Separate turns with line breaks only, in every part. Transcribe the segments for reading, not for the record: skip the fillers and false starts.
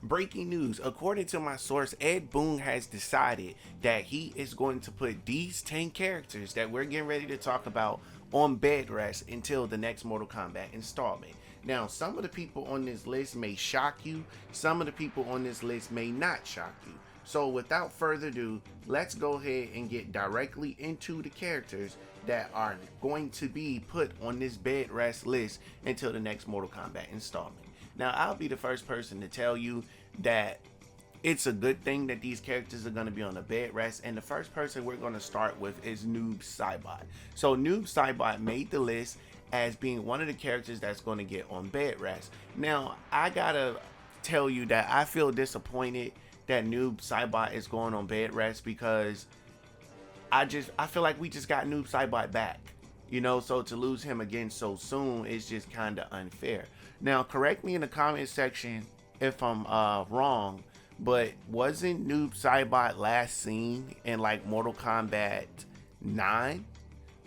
Breaking news. According to my source, Ed Boon has decided that he is going to put these 10 characters that we're getting ready to talk about on bed rest until the next Mortal Kombat installment. Now, some of the people on this list may shock you, some of the people on this list may not shock you. So, without further ado, let's go ahead and get directly into the characters that are going to be put on this bed rest list until the next Mortal Kombat installment. Now, I'll be the first person to tell you that it's a good thing that these characters are going to be on a bed rest. And the first person we're going to start with is Noob Saibot. So Noob Saibot made the list as being one of the characters that's going to get on bed rest. Now, I gotta tell you that I feel disappointed that Noob Saibot is going on bed rest, because I feel like we just got Noob Saibot back. So to lose him again so soon is just kind of unfair. Now, correct me in the comment section if I'm wrong, but wasn't Noob Saibot last seen in like Mortal Kombat 9?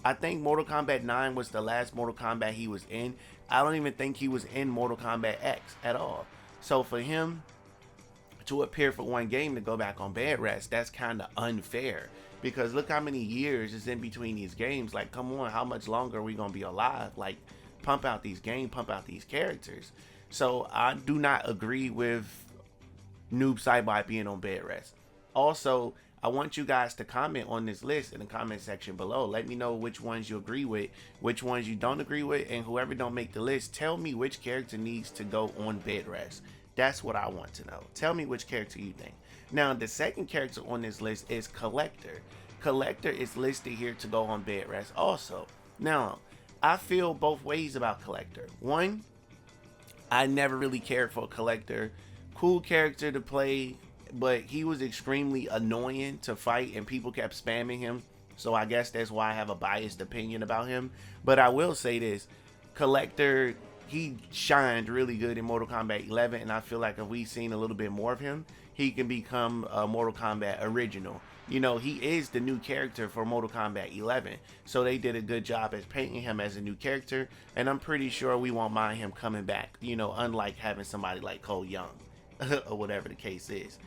I think Mortal Kombat 9 was the last Mortal Kombat he was in. I don't even think he was in Mortal Kombat X at all. So for him to appear for one game to go back on bed rest, that's kind of unfair. Because look how many years is in between these games. Like, come on, how much longer are we going to be alive? Like, pump out these games, pump out these characters. So I do not agree with Noob Saibot being on bed rest. Also, I want you guys to comment on this list in the comment section below. Let me know which ones you agree with, which ones you don't agree with, and whoever don't make the list, tell me which character needs to go on bed rest. That's what I want to know. Tell me which character you think. Now, the second character on this list is Collector. Collector is listed here to go on bed rest also. Now, I feel both ways about Collector. One, I never really cared for Collector. Cool character to play, but he was extremely annoying to fight and people kept spamming him. So I guess that's why I have a biased opinion about him. But I will say this, Collector, he shined really good in Mortal Kombat 11, and I feel like if we've seen a little bit more of him, he can become a Mortal Kombat original. He is the new character for Mortal Kombat 11, so they did a good job as painting him as a new character, and I'm pretty sure we won't mind him coming back, unlike having somebody like Cole Young, or whatever the case is.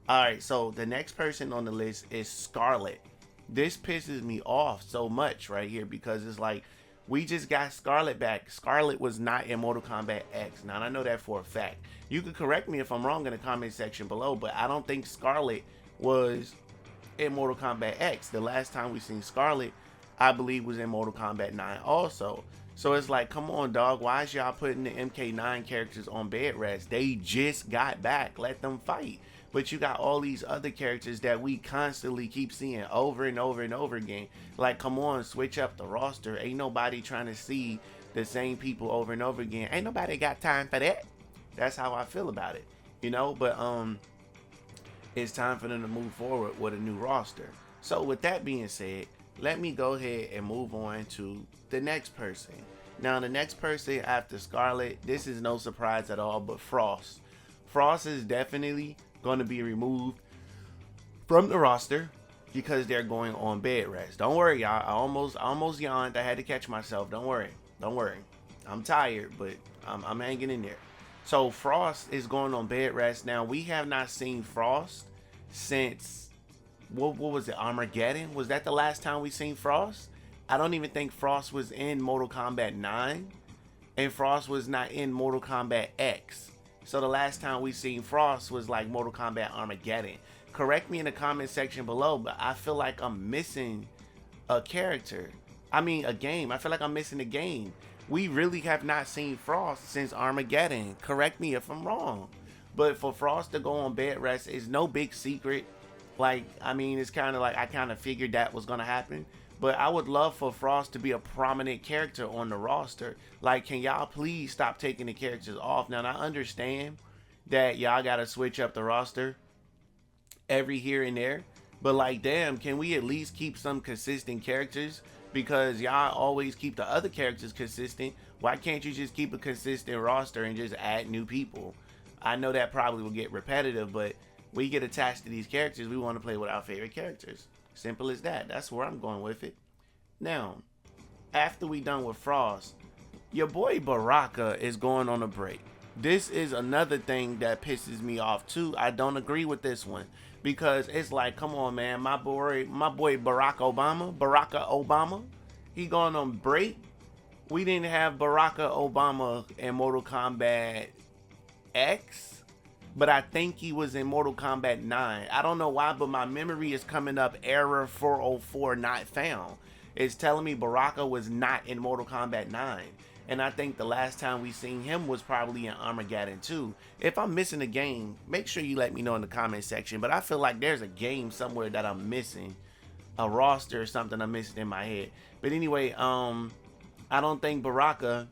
Alright, so the next person on the list is Scarlet. This pisses me off so much right here, because it's like, we just got Scarlet back. Scarlet was not in Mortal Kombat X. Now, I know that for a fact. You can correct me if I'm wrong in the comment section below, but I don't think Scarlet was in Mortal Kombat X. The last time we seen Scarlet, I believe, was in Mortal Kombat 9 also. So it's like, come on, dog. Why is y'all putting the MK9 characters on bed rest? They just got back. Let them fight. But you got all these other characters that we constantly keep seeing over and over and over again. Like, come on, switch up the roster. Ain't nobody trying to see the same people over and over again. Ain't nobody got time for that. That's how I feel about it. But it's time for them to move forward with a new roster. So with that being said, let me go ahead and move on to the next person. Now, the next person after Scarlet, this is no surprise at all, but Frost. Frost is definitely going to be removed from the roster because they're going on bed rest. Don't worry, y'all. I almost yawned. I had to catch myself. Don't worry. I'm tired, but I'm hanging in there. So Frost is going on bed rest. Now, we have not seen Frost since, what was it, Armageddon? Was that the last time we seen Frost? I don't even think Frost was in Mortal Kombat 9, and Frost was not in Mortal Kombat X. So the last time we seen Frost was like Mortal Kombat Armageddon. Correct me in the comment section below, but I feel like I'm missing a character. I mean, a game. I feel like I'm missing a game. We really have not seen Frost since Armageddon. Correct me if I'm wrong. But for Frost to go on bed rest is no big secret. Like, I mean, it's kind of like I kind of figured that was going to happen. But I would love for Frost to be a prominent character on the roster. Like, can y'all please stop taking the characters off? Now, I understand that y'all got to switch up the roster every here and there. But, like, damn, can we at least keep some consistent characters? Because y'all always keep the other characters consistent. Why can't you just keep a consistent roster and just add new people? I know that probably will get repetitive, but we get attached to these characters. We want to play with our favorite characters. Simple as that. That's where I'm going with it. Now, after we done with Frost, your boy Baraka is going on a break. this is another thing that pisses me off too. I don't agree with this one because it's like, come on, man, my boy Barack Obama, he going on break. We didn't have Barack Obama in Mortal Kombat X, but I think he was in Mortal Kombat 9. I don't know why, but my memory is coming up error 404 not found. It's telling me Baraka was not in Mortal Kombat 9. And I think the last time we seen him was probably in Armageddon 2. If I'm missing a game, make sure you let me know in the comment section. But I feel like there's a game somewhere that I'm missing. A roster or something I'm missing in my head. But anyway, I don't think Baraka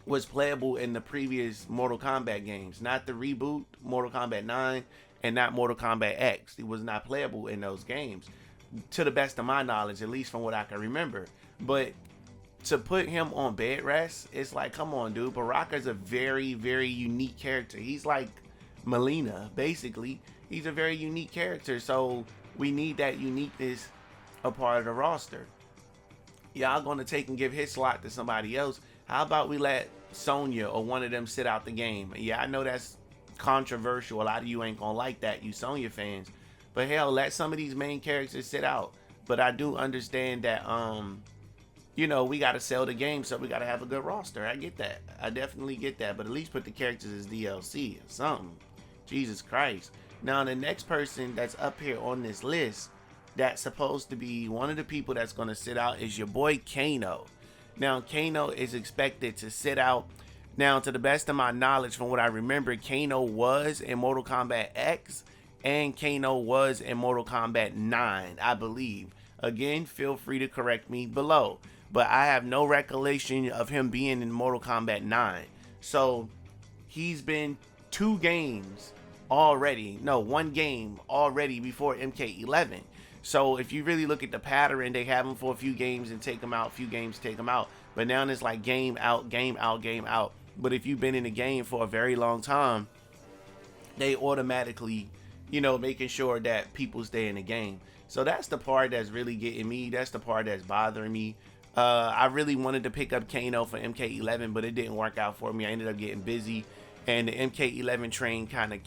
was playable in the previous Mortal Kombat games. Not the reboot, Mortal Kombat 9, and not Mortal Kombat X. He was not playable in those games. To the best of my knowledge, at least from what I can remember. But to put him on bed rest, it's like, come on, dude. Baraka's a very, very unique character. He's like Melina, basically. He's a very unique character, so we need that uniqueness a part of the roster. Y'all gonna take and give his slot to somebody else. How about we let Sonya or one of them sit out the game? Yeah, I know that's controversial. A lot of you ain't gonna like that, you Sonya fans. But hell, let some of these main characters sit out. But I do understand that, you know, we gotta sell the game, so we gotta have a good roster. I get that. I definitely get that. But at least put the characters as DLC or something. Jesus Christ. Now, the next person that's up here on this list that's supposed to be one of the people that's gonna sit out is your boy Kano. Now, Kano is expected to sit out. Now, to the best of my knowledge, from what I remember, Kano was in Mortal Kombat X and Kano was in Mortal Kombat 9, I believe. Again, feel free to correct me below. But I have no recollection of him being in Mortal Kombat 9. So, he's been 2 games already. No, 1 game already before MK11. So if you really look at the pattern, they have him for a few games and take him out, few games, take him out. But now it's like game out, game out, game out. But if you've been in the game for a very long time, they automatically, you know, making sure that people stay in the game. So that's the part that's really getting me. That's the part that's bothering me. I really wanted to pick up Kano for MK11, but it didn't work out for me. I ended up getting busy, and the MK11 train kind of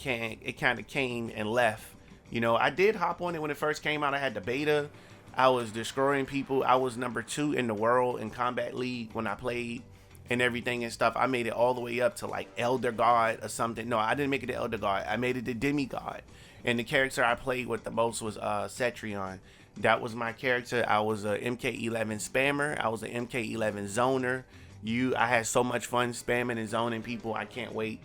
came and left. You know, I did hop on it when it first came out. I had the beta. I was destroying people. I was number 2 in the world in Combat League when I played and everything and stuff. I made it all the way up to like Elder God or something. No, I didn't make it to Elder God. I made it to Demigod. And the character I played with the most was Cetrion. That was my character. I was a MK11 spammer. I was an MK11 zoner. I had so much fun spamming and zoning people. I can't wait.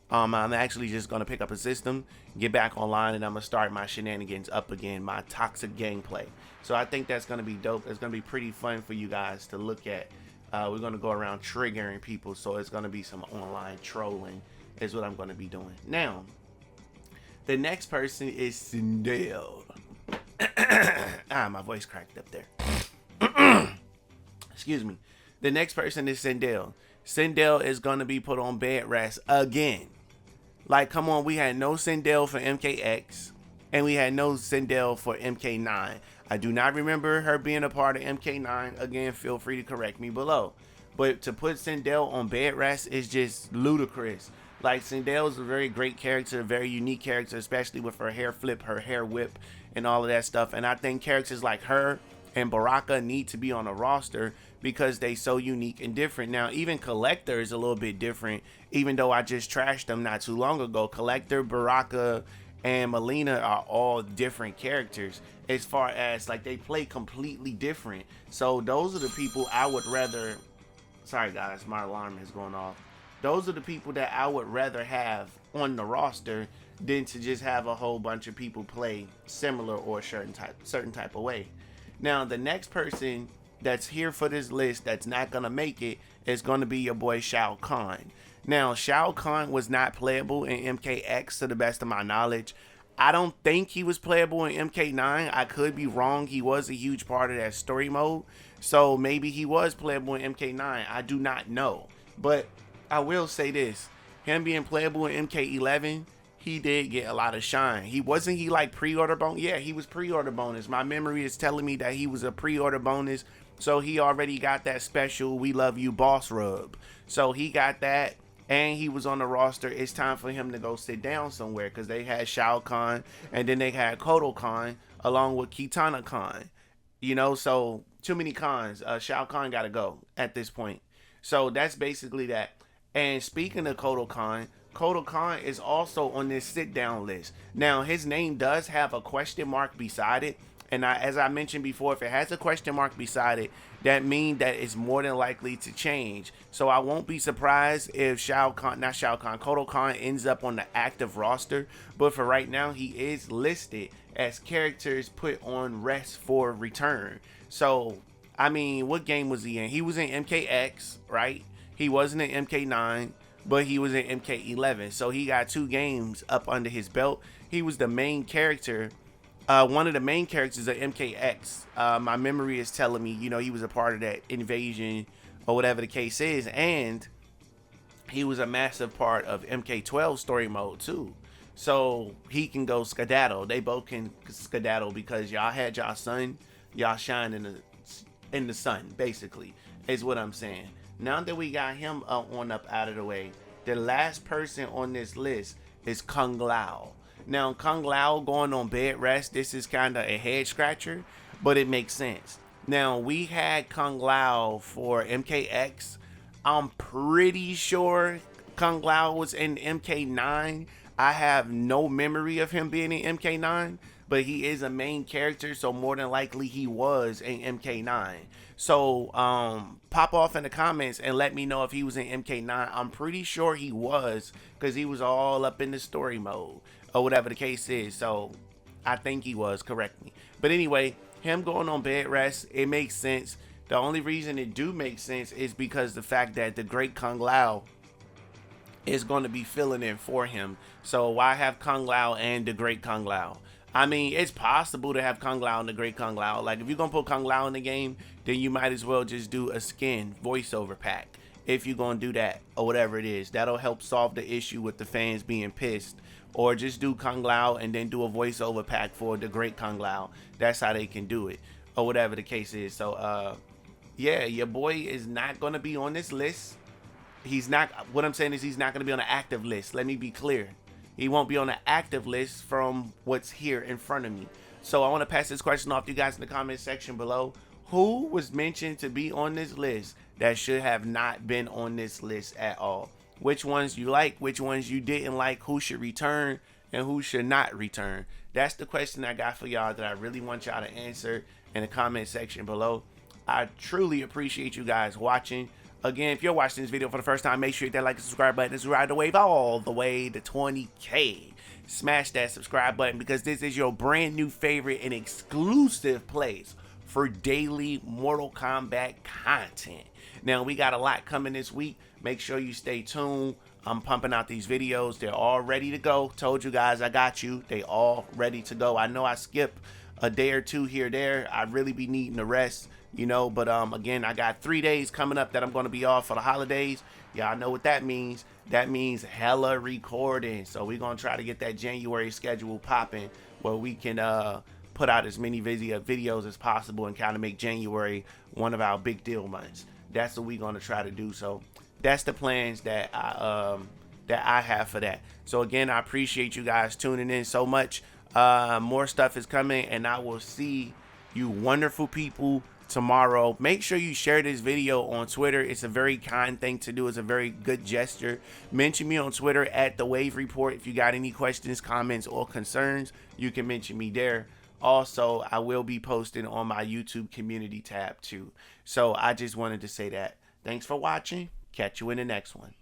I'm actually just going to pick up a system, get back online, and I'm going to start my shenanigans up again, my toxic gameplay. So I think that's going to be dope. It's going to be pretty fun for you guys to look at. We're going to go around triggering people, so it's going to be some online trolling is what I'm going to be doing. Now, the next person is SINDEL. My voice cracked up there. Excuse me. The next person is SINDEL. SINDEL is going to be put on bed rest again. Like, come on, we had no SINDEL for MKX, and we had no SINDEL for MK9. I do not remember her being a part of MK9. Again, feel free to correct me below. But to put SINDEL on bed rest is just ludicrous. Like, SINDEL is a very great character, a very unique character, especially with her hair flip, her hair whip, and all of that stuff. And I think characters like her and Baraka need to be on a roster because they so unique and different. Now, even Collector is a little bit different, even though I just trashed them not too long ago. Collector, Baraka, and Melina are all different characters as far as, like, they play completely different. So those are the people I would rather... Sorry, guys, my alarm is going off. Those are the people that I would rather have on the roster than to just have a whole bunch of people play similar or certain type of way. Now, the next person that's here for this list that's not going to make it is going to be your boy Shao Kahn. Now, Shao Kahn was not playable in MKX to the best of my knowledge. I don't think he was playable in MK9. I could be wrong. He was a huge part of that story mode. So maybe he was playable in MK9. I do not know. But I will say this. Him being playable in MK11, he did get a lot of shine. He like pre-order bonus? Yeah, he was pre-order bonus. My memory is telling me that he was a pre-order bonus. So he already got that special "We Love You" boss rub. So he got that. and he was on the roster, it's time for him to go sit down somewhere, because they had Shao Kahn, and then they had Kotal Kahn along with Kitana Kahn. So too many cons. Shao Kahn got to go at this point. So that's basically that. And speaking of Kotal Khan is also on this sit down list. Now, his name does have a question mark beside it. And as I mentioned before, if it has a question mark beside it, that means that it's more than likely to change. So I won't be surprised if Kotal Khan ends up on the active roster. But for right now, he is listed as characters put on rest for return. So, I mean, what game was he in? He was in MKX, right? He wasn't in MK9, but he was in MK11. So he got 2 games up under his belt. He was the main character, one of the main characters of MKX. My memory is telling me, he was a part of that invasion or whatever the case is. And he was a massive part of MK12 story mode too. So he can go skedaddle. They both can skedaddle because y'all had y'all sun, y'all shine in the sun, basically, is what I'm saying. Now that we got him on up out of the way, the last person on this list is Kung Lao. Now, Kung Lao going on bed rest, this is kind of a head scratcher, but it makes sense. Now, we had Kung Lao for MKX. I'm pretty sure Kung Lao was in MK9. I have no memory of him being in MK9, but he is a main character, so more than likely he was in MK9. So pop off in the comments and let me know if he was in MK9. I'm pretty sure he was, because he was all up in the story mode or whatever the case is. So I think he was, correct me. But anyway, him going on bed rest, it makes sense. The only reason it do make sense is because the fact that the Great Kung Lao is going to be filling in for him. So why have Kung Lao and the Great Kung Lao? I mean, it's possible to have Kung Lao and the Great Kung Lao. Like, if you're going to put Kung Lao in the game, then you might as well just do a skin voiceover pack. If you're going to do that, or whatever it is. That'll help solve the issue with the fans being pissed. Or just do Kung Lao and then do a voiceover pack for the Great Kung Lao. That's how they can do it. Or whatever the case is. So, yeah, your boy is not going to be on this list. He's not, what I'm saying is he's not going to be on an active list. Let me be clear. He won't be on the active list from what's here in front of me. So I want to pass this question off to you guys in the comment section below. Who was mentioned to be on this list that should have not been on this list at all? Which ones you like, which ones you didn't like, who should return, and who should not return? That's the question I got for y'all that I really want y'all to answer in the comment section below. I truly appreciate you guys watching. Again, if you're watching this video for the first time, make sure you hit that like and subscribe button. Let's ride the wave all the way to 20K. Smash that subscribe button, because this is your brand new favorite and exclusive place for daily Mortal Kombat content. Now, we got a lot coming this week. Make sure you stay tuned. I'm pumping out these videos. They're all ready to go. Told you guys I got you. They all ready to go. I know I skip a day or two here or there. I really be needing to rest, but again, I got 3 days coming up that I'm going to be off for the holidays. Y'all know what that means. That means hella recording. So we're going to try to get that January schedule popping, where we can put out as many videos as possible and kind of make January one of our big deal months. That's what we're going to try to do. So that's the plans that I have for that. So again, I appreciate you guys tuning in so much. More stuff is coming, and I will see you wonderful people tomorrow. Make sure you share this video on Twitter. It's a very kind thing to do. It's a very good gesture. Mention me on Twitter at The Wave Report. If you got any questions, comments, or concerns, you can mention me there. Also, I will be posting on my YouTube community tab too. So I just wanted to say that. Thanks for watching. Catch you in the next one.